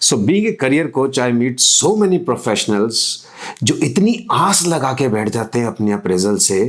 So being a career coach, I meet so many professionals जो इतनी आस लगा के बैठ जाते हैं अपने अप्रेजल से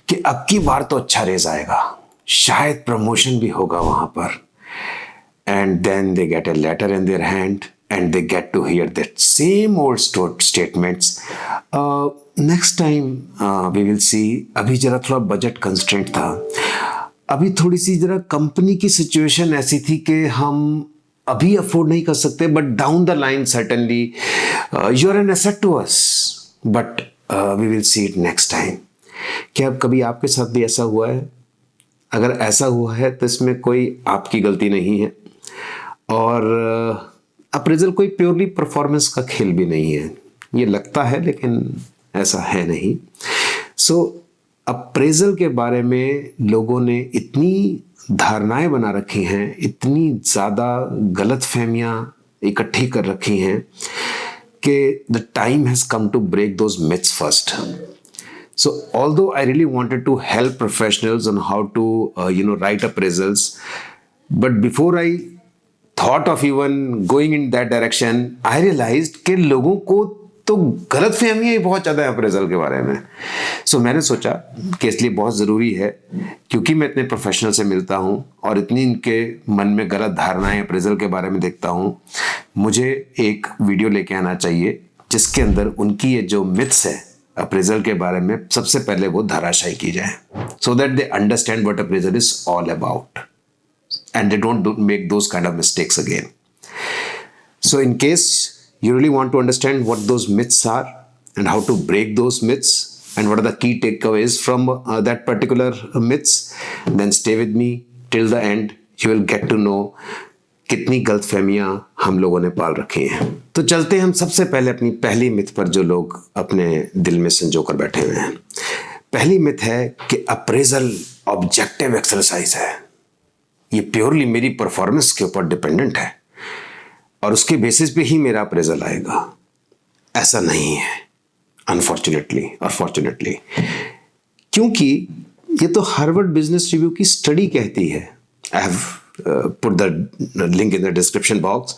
कि अब की बार तो अच्छा रेज आएगा, शायद प्रमोशन भी होगा वहां पर. And then they get a letter in their hand and they get to hear that same old statements. Next time we will see. अभी जरा थोड़ा बजट कंस्ट्रेंट था, अभी थोड़ी सी जरा कंपनी की सिचुएशन ऐसी थी कि हम अभी अफोर्ड नहीं कर सकते, but down the line certainly you are an asset to us, but we will see it next time. क्या कभी आपके साथ भी ऐसा हुआ है? अगर ऐसा हुआ है तो इसमें कोई आपकी गलती नहीं है, और अप्रेजल कोई प्योरली परफॉर्मेंस का खेल भी नहीं है. ये लगता है लेकिन ऐसा है नहीं. सो अप्रेजल के बारे में लोगों ने इतनी धारणाएं बना रखी हैं, इतनी ज़्यादा गलत फहमियाँ इकट्ठी कर रखी हैं कि the time has come to break those myths first. So although I really wanted to help professionals on how to write appraisals, but before I thought of even going in that direction, I realized कि लोगों को तो गलत फहमियाँ ही बहुत ज़्यादा है appraisal के बारे में. सो मैंने सोचा कि इसलिए बहुत ज़रूरी है, क्योंकि मैं इतने प्रोफेशनल से मिलता हूँ और इतनी इनके मन में गलत धारणाएं अप्रेजल के बारे में देखता हूँ, मुझे एक वीडियो लेके आना चाहिए जिसके अंदर उनकी ये जो मिथ्स है अप्रेजल के बारे में सबसे पहले वो धराशायी की जाए, so that they understand what appraisal is all about and they don't make those kind of mistakes again. So in case you really want to understand what those myths are and how to break those myths and what are the key takeaways from that particular myths, then stay with me till the end. You will get to know कितनी गलतफहमियां हम लोगों ने पाल रखी हैं. तो चलते हैं हम सबसे पहले अपनी पहली मिथ पर जो लोग अपने दिल में संजो कर बैठे हुए हैं. पहली मिथ है कि अप्रेजल ऑब्जेक्टिव एक्सरसाइज है, ये प्योरली मेरी परफॉर्मेंस के ऊपर डिपेंडेंट है और उसके बेसिस पे ही मेरा अप्रेजल आएगा. ऐसा नहीं है, अनफॉर्चुनेटली और फॉर्चुनेटली, क्योंकि ये तो हार्वर्ड बिजनेस रिव्यू की स्टडी कहती है. I have put the link in the description box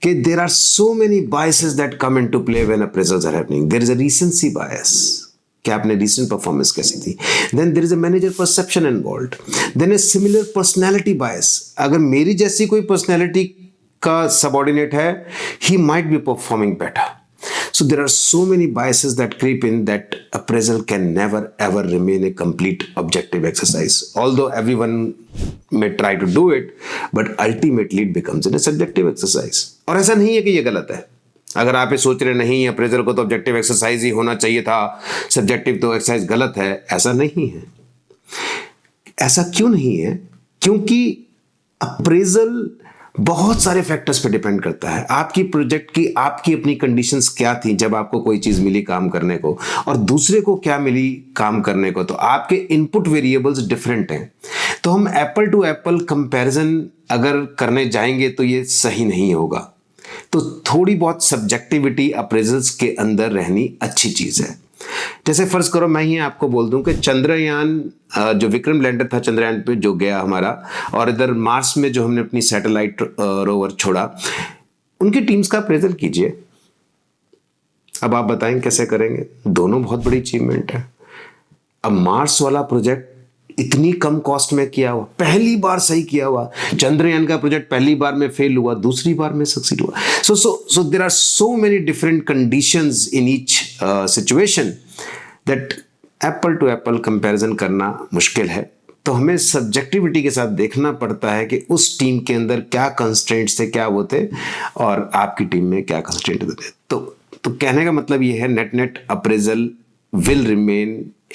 कि there are so many biases that come into play when appraisals are happening. There is a recency bias कि आपने recent performance कैसी थी. Then there is a manager perception involved. Then a similar personality bias. अगर मेरी जैसी कोई personality का subordinate है, he might be performing better. So there are so many biases that creep in that appraisal can never ever remain a complete objective exercise. Although everyone may try to do it, but ultimately it becomes a subjective exercise. और ऐसा नहीं है कि ये गलत है. अगर आप ये सोच रहे नहीं अप्रेजल को तो ऑब्जेक्टिव एक्सरसाइज ही होना चाहिए था, सब्जेक्टिव तो एक्सरसाइज गलत है, ऐसा नहीं है. ऐसा क्यों नहीं है? क्योंकि अप्रेजल बहुत सारे फैक्टर्स पे डिपेंड करता है. आपकी प्रोजेक्ट की आपकी अपनी कंडीशंस क्या थी जब आपको कोई चीज मिली काम करने को, और दूसरे को क्या मिली काम करने को, तो आपके इनपुट वेरिएबल्स डिफरेंट हैं. तो हम एप्पल टू एप्पल कंपैरिजन अगर करने जाएंगे तो ये सही नहीं होगा. तो थोड़ी बहुत सब्जेक्टिविटी अप्रेजल्स के अंदर रहनी अच्छी चीज है. जैसे फर्ज करो मैं ही आपको बोल दूं कि चंद्रयान, जो विक्रम लैंडर था चंद्रयान पे जो गया हमारा, और इधर मार्स में जो हमने अपनी सैटेलाइट रोवर छोड़ा, उनकी टीम्स का अप्रेजल कीजिए. अब आप बताएं कैसे करेंगे? दोनों बहुत बड़ी अचीवमेंट है. अब मार्स वाला प्रोजेक्ट इतनी कम कॉस्ट में किया हुआ, पहली बार सही किया हुआ. चंद्रयान का प्रोजेक्ट पहली बार में फेल हुआ, दूसरी बार में सक्सीड हुआ. So there are so many different conditions in each situation that apple to apple comparison करना मुश्किल है. तो हमें सब्जेक्टिविटी के साथ देखना पड़ता है कि उस टीम के अंदर क्या कंस्ट्रेंट्स थे, क्या वो थे, और आपकी टीम में क्या कंस्ट्रेंट थे. तो कहने का मतलब ये है, net appraisal will remain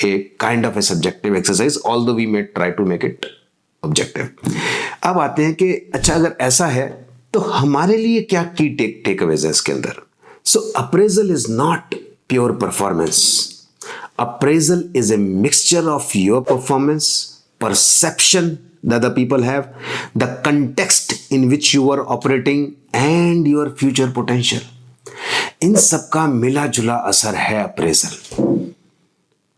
a kind of a subjective exercise, although we may try to make it objective. अब आते हैं कि अच्छा अगर ऐसा है तो हमारे लिए क्या की टेकअवेज है इसके अंदर. So appraisal is not pure performance. Appraisal is a mixture of your performance, perception that the people have, the context in which you are operating and your future potential. इन सबका मिला जुला असर है अप्रेजल.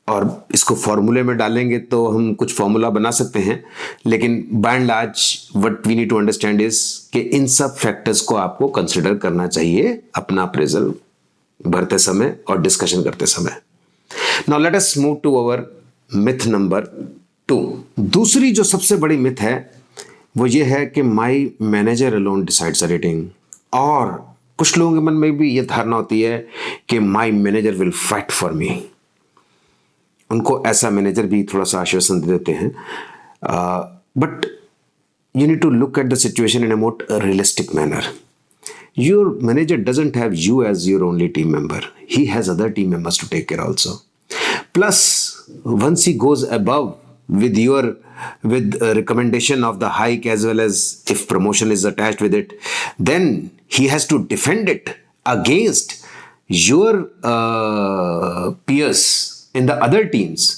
और इसको फॉर्मूले में डालेंगे तो हम कुछ फॉर्मूला बना सकते हैं, लेकिन by and large what we need to understand is कि इन सब फैक्टर्स को आपको कंसिडर करना चाहिए अपना अप्रेजल भरते समय और डिस्कशन करते समय। Now let us move to our myth number 2। दूसरी जो सबसे बड़ी मिथ है वो ये है कि my manager alone decides the rating. और कुछ लोगों के मन में भी ये धारणा होती है कि my manager will fight for me. उनको ऐसा मैनेजर भी थोड़ा सा आश्वासन दे देते हैं, but you need to look at the situation in a more realistic manner. Your manager doesn't have you as your only team member. He has other team members to take care also. Plus, once he goes above with a recommendation of the hike as well as if promotion is attached with it, then he has to defend it against your peers in the other teams.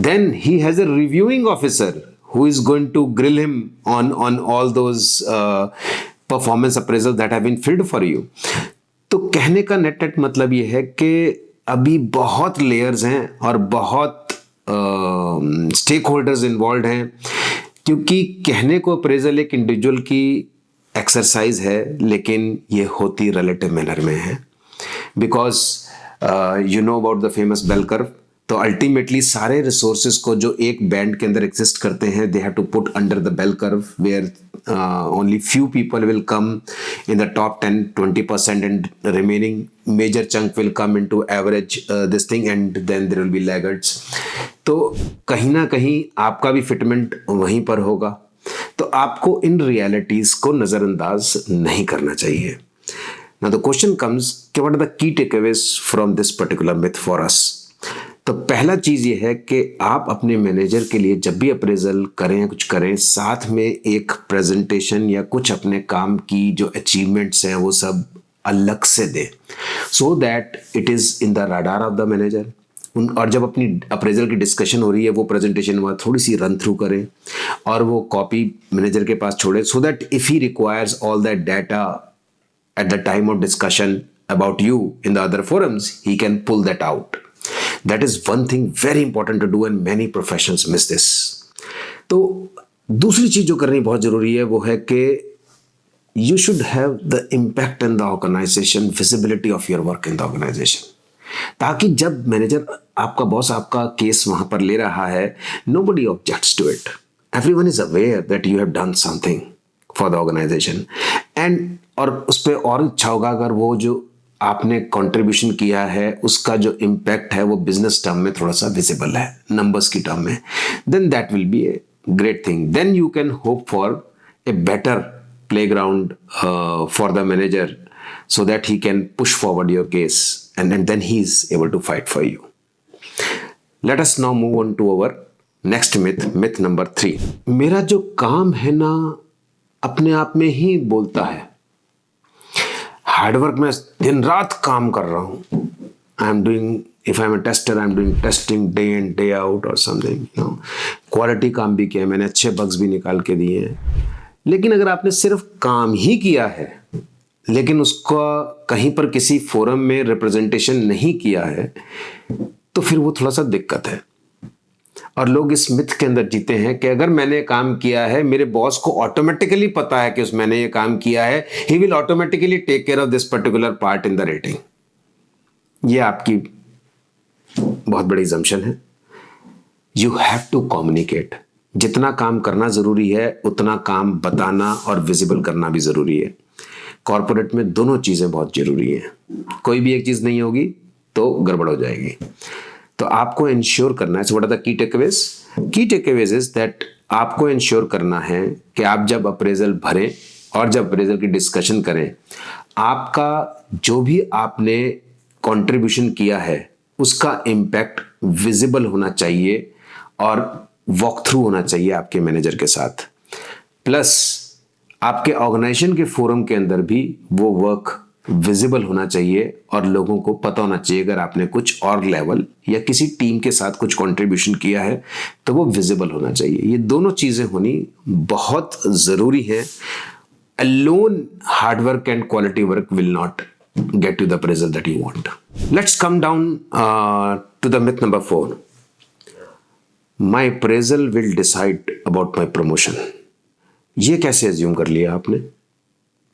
Then he has a reviewing officer who is going to grill him on all those performance appraisal that have been filled for you. तो कहने का net मतलब ये है कि अभी बहुत layers हैं और बहुत स्टेक होल्डर्स इन्वॉल्व हैं, क्योंकि कहने को अप्रेजल एक इंडिविजुअल की एक्सरसाइज है, लेकिन ये होती रिलेटिव मैनर में है। Because you know about the famous bell curve. तो अल्टीमेटली सारे रिसोर्सेज को जो एक बैंड के अंदर एग्जिस्ट करते हैं, they have to put under the bell curve where only few people will come in the top 10-20% and remaining major chunk will come into average this thing, and then there will be laggards. तो कहीं ना कहीं आपका भी fitment वहीं पर होगा। तो आपको इन रियलिटीज को नज़रअंदाज नहीं करना चाहिए। Now the question comes कि what are the key takeaways from this particular myth for us? तो पहला चीज ये है कि आप अपने मैनेजर के लिए जब भी अप्रेजल करें या कुछ करें, साथ में एक प्रेजेंटेशन या कुछ अपने काम की जो अचीवमेंट्स हैं वो सब अलग से दें, so that it is in the radar of the manager. और जब अपनी अप्रेजल की डिस्कशन हो रही है, वो प्रेजेंटेशन वहाँ थोड़ी सी रन थ्रू करें और वो कॉपी मैनेजर के पास छोड़े, so that if he requires all that data at the time of discussion about you in the other forums, he can pull that out. That is one thing very important to do and many professionals miss this. तो दूसरी चीज जो करनी बहुत जरूरी है वो है कि you should have the impact in the organization, visibility of your work in the organization. ताकि जब मैनेजर आपका बॉस आपका केस वहां पर ले रहा है, nobody objects to it. Everyone is aware that you have done something for the organization. And और उस पर और अच्छा होगा अगर वो जो आपने कंट्रीब्यूशन किया है उसका जो इम्पैक्ट है वो बिजनेस टर्म में थोड़ा सा विजिबल है, नंबर्स की टर्म में, then that will be a great thing. Then you can hope for a better playground for the manager so that he can push forward your case and then he is able to fight for you. Let us now move on to our next myth, myth number 3। मेरा जो काम है ना अपने आप में ही बोलता है। हार्डवर्क में दिन रात काम कर रहा हूँ। I am doing, if I am a tester, I am doing testing day in day out और समथिंग, यू नो, क्वालिटी काम भी किया है मैंने, अच्छे बग्स भी निकाल के दिए हैं। लेकिन अगर आपने सिर्फ काम ही किया है लेकिन उसका कहीं पर किसी फोरम में रिप्रेजेंटेशन नहीं किया है, तो फिर वो थोड़ा सा दिक्कत है। और लोग इस मिथ के अंदर जीते हैं कि अगर मैंने काम किया है, मेरे बॉस को ऑटोमेटिकली पता है कि मैंने ये काम किया है, he will automatically take care of this particular part in the rating. ये आपकी बहुत बड़ी assumption है। You have to communicate. जितना काम करना जरूरी है उतना काम बताना और विजिबल करना भी जरूरी है। कॉर्पोरेट में दोनों चीजें बहुत जरूरी हैं। कोई भी एक चीज नहीं होगी तो गड़बड़ हो जाएगी। तो आपको इंश्योर करना है। So what are the key takeaways? Key takeaways is that आपको इंश्योर करना है कि आप जब अप्रेजल भरें और जब अप्रेजल की डिस्कशन करें, आपका जो भी आपने कंट्रीब्यूशन किया है उसका इम्पैक्ट विजिबल होना चाहिए और वॉक थ्रू होना चाहिए आपके मैनेजर के साथ। प्लस आपके ऑर्गेनाइजेशन के फोरम के अंदर भी वो वर्क विजिबल होना चाहिए और लोगों को पता होना चाहिए अगर आपने कुछ और लेवल या किसी टीम के साथ कुछ कंट्रीब्यूशन किया है तो वो विजिबल होना चाहिए। ये दोनों चीजें होनी बहुत जरूरी है। Alone hard work and quality work will not get you the result that you want. Let's come down to the myth number 4. My appraisal will decide about my promotion. ये कैसे एज्यूम कर लिया आपने?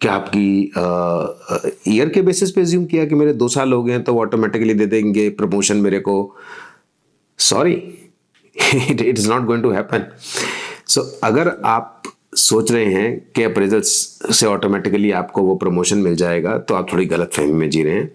क्या आपकी ईयर के basis पे assume किया कि मेरे 2 साल हो गए हैं तो ऑटोमेटिकली दे देंगे प्रमोशन मेरे को? Sorry, it is not going to happen. So अगर आप सोच रहे हैं कि अप्रेजल्स से ऑटोमेटिकली आपको वो प्रमोशन मिल जाएगा, तो आप थोड़ी गलत फहमी में जी रहे हैं।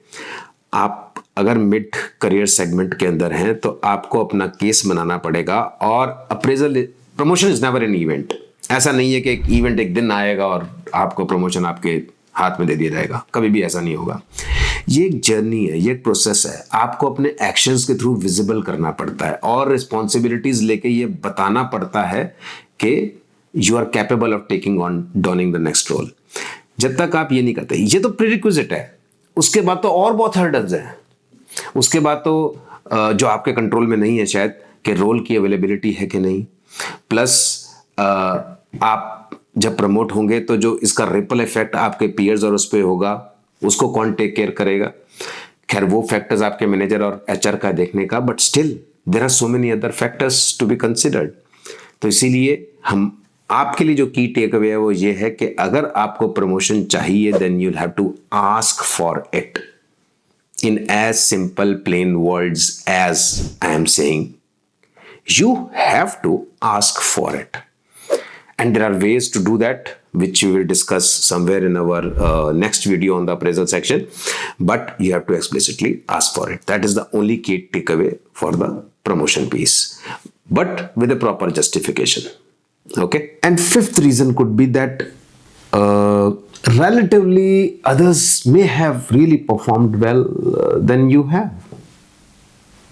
आप अगर मिड करियर सेगमेंट के अंदर हैं तो आपको अपना केस बनाना पड़ेगा। और appraisal, promotion is never an event. ऐसा नहीं है कि एक इवेंट एक दिन आएगा और आपको प्रमोशन आपके हाथ में दे दिया जाएगा, कभी भी ऐसा नहीं होगा। ये एक जर्नी है, ये एक प्रोसेस है। आपको अपने एक्शंस के थ्रू विजिबल करना पड़ता है और रिस्पॉन्सिबिलिटीज लेके ये बताना पड़ता है कि you are capable of taking on donning the next role. जब तक आप ये नहीं करते, ये तो प्रीरिक्विजिट है। उसके बाद तो और बहुत हर्डल्स हैं। उसके बाद तो जो आपके कंट्रोल में नहीं है शायद, कि रोल की अवेलेबिलिटी है कि नहीं, प्लस आप जब प्रमोट होंगे तो जो इसका रिपल इफेक्ट आपके पीयर्स और उस पर होगा, उसको कौन टेक केयर करेगा। खैर वो फैक्टर्स आपके मैनेजर और एचआर का देखने का, but still there are so many other factors to be considered. तो इसीलिए हम आपके लिए जो की टेक अवे है वो ये है कि अगर आपको प्रमोशन चाहिए, then you have to ask for it in as simple plain words as I am saying. You have to ask for it, and there are ways to do that which we will discuss somewhere in our next video on the appraisal section, but you have to explicitly ask for it. That is the only key takeaway for the promotion piece, but with a proper justification. Okay, and fifth reason could be that relatively others may have really performed well than you have.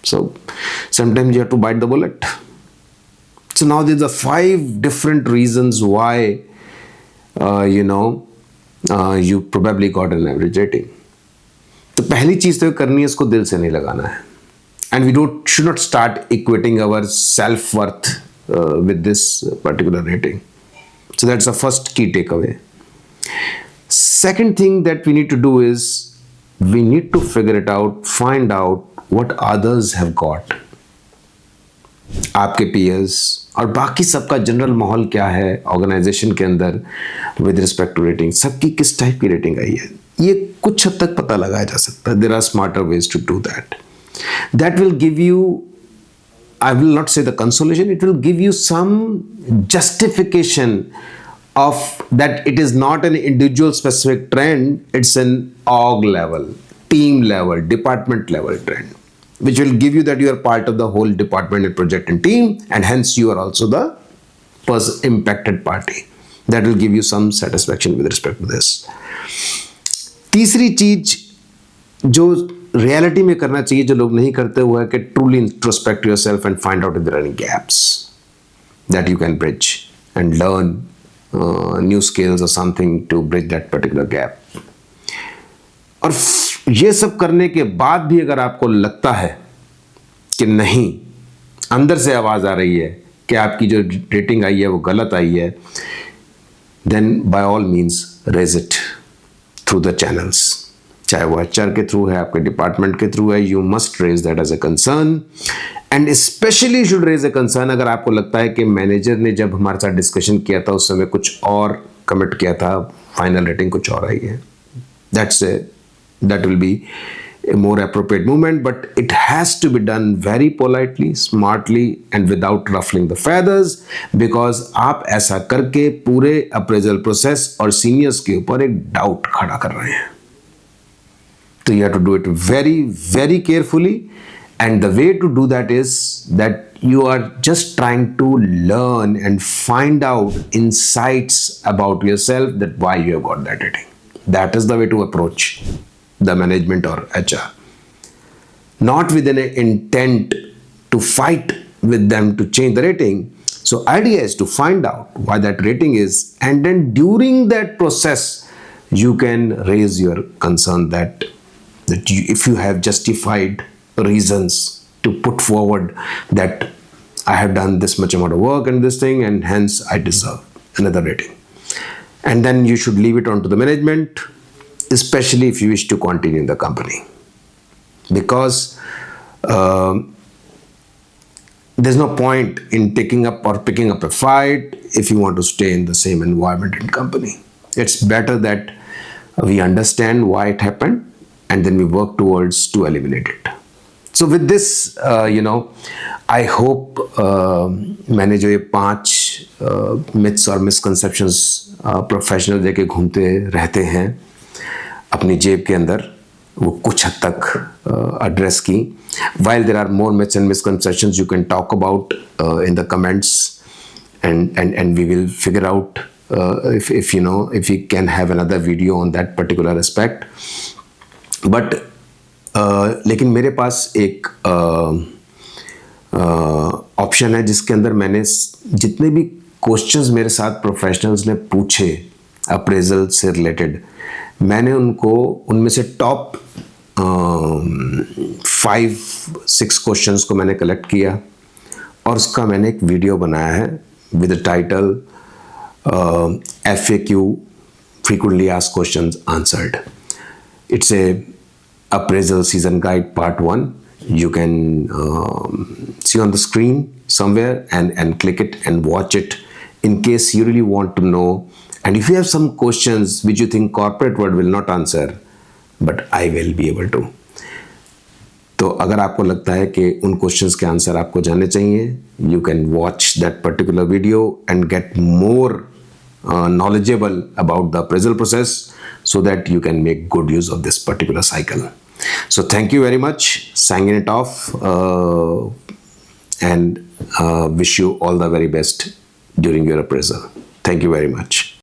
So sometimes you have to bite the bullet. So now there's a 5 different reasons why you probably got an average rating. तो पहली चीज तो करनी है, इसको दिल से नहीं लगाना है। And we should not start equating our self-worth with this particular rating. So that's the first key takeaway. Second thing that we need to do is we need to figure it out, find out what others have got. आपके peers और बाकी सबका general माहौल क्या है organisation के अंदर with respect to rating. सबकी किस टाइप की रेटिंग आई है, ये कुछ हद तक पता लगाया जा सकता है। There are smarter ways to do that. That will give you, I will not say the consolation, it will give you some justification of that it is not an individual specific trend, it's an org level, team level, department level trend, which will give you that you are part of the whole department and project and team, and hence you are also the impacted party. That will give you some satisfaction with respect to this. तीसरी चीज जो reality में करना चाहिए, जो लोग नहीं करते, हुआ है कि truly introspect yourself and find out if there are any gaps that you can bridge and learn new skills और something to bridge that particular gap. और ये सब करने के बाद भी अगर आपको लगता है कि नहीं, अंदर से आवाज आ रही है कि आपकी जो रेटिंग आई है वो गलत आई है, then by all means raise it through the channels. चाहे वो एचआर के थ्रू है, आपके डिपार्टमेंट के थ्रू है, you must raise that as a concern. And specially should raise a concern अगर आपको लगता है कि मैनेजर ने जब हमारे साथ डिस्कशन किया था उस समय कुछ और कमिट किया था, फाइनल रेटिंग कुछ और आई है। That will B a more appropriate movement, but it has to be done very politely, smartly and without ruffling the feathers, because आप ऐसा करके पूरे अप्रेजल प्रोसेस और सीनियर्स के ऊपर एक डाउट खड़ा कर रहे हैं। So you have to do it very, very carefully, and the way to do that is that you are just trying to learn and find out insights about yourself, that why you have got that rating. That is the way to approach the management or HR. Not with an intent to fight with them to change the rating. So idea is to find out why that rating is, and then during that process you can raise your concern that you, if you have justified reasons to put forward that I have done this much amount of work and this thing and hence I deserve another rating, and then you should leave it on to the management, especially if you wish to continue in the company, because there's no point in taking up or picking up a fight if you want to stay in the same environment and company. It's better that we understand why it happened and then we work towards to eliminate it. So with this, I hope मैंने जो ये 5 myths और misconceptions professional लेके घूमते रहते हैं अपनी जेब के अंदर, वो कुछ हद तक एड्रेस की. While there are more myths and misconceptions, you can talk about in the comments, and we will figure out if we can have another video on that particular aspect. But लेकिन मेरे पास एक option है जिसके अंदर मैंने जितने भी questions मेरे साथ प्रोफेशनल्स ने पूछे अप्रेजल से रिलेटेड, मैंने उनमें से टॉप 5-6 क्वेश्चंस को मैंने कलेक्ट किया और उसका मैंने एक वीडियो बनाया है with the title FAQ frequently asked questions answered. It's a appraisal season guide part 1. You can see on the screen somewhere and click it and watch it in case you really want to know. And if you have some questions which you think corporate world will not answer, but I will be able to. तो अगर आपको लगता है कि उन questions के answer आपको जानने चाहिए, you can watch that particular video and get more knowledgeable about the appraisal process so that you can make good use of this particular cycle. So thank you very much, signing it off, and wish you all the very best during your appraisal. Thank you very much.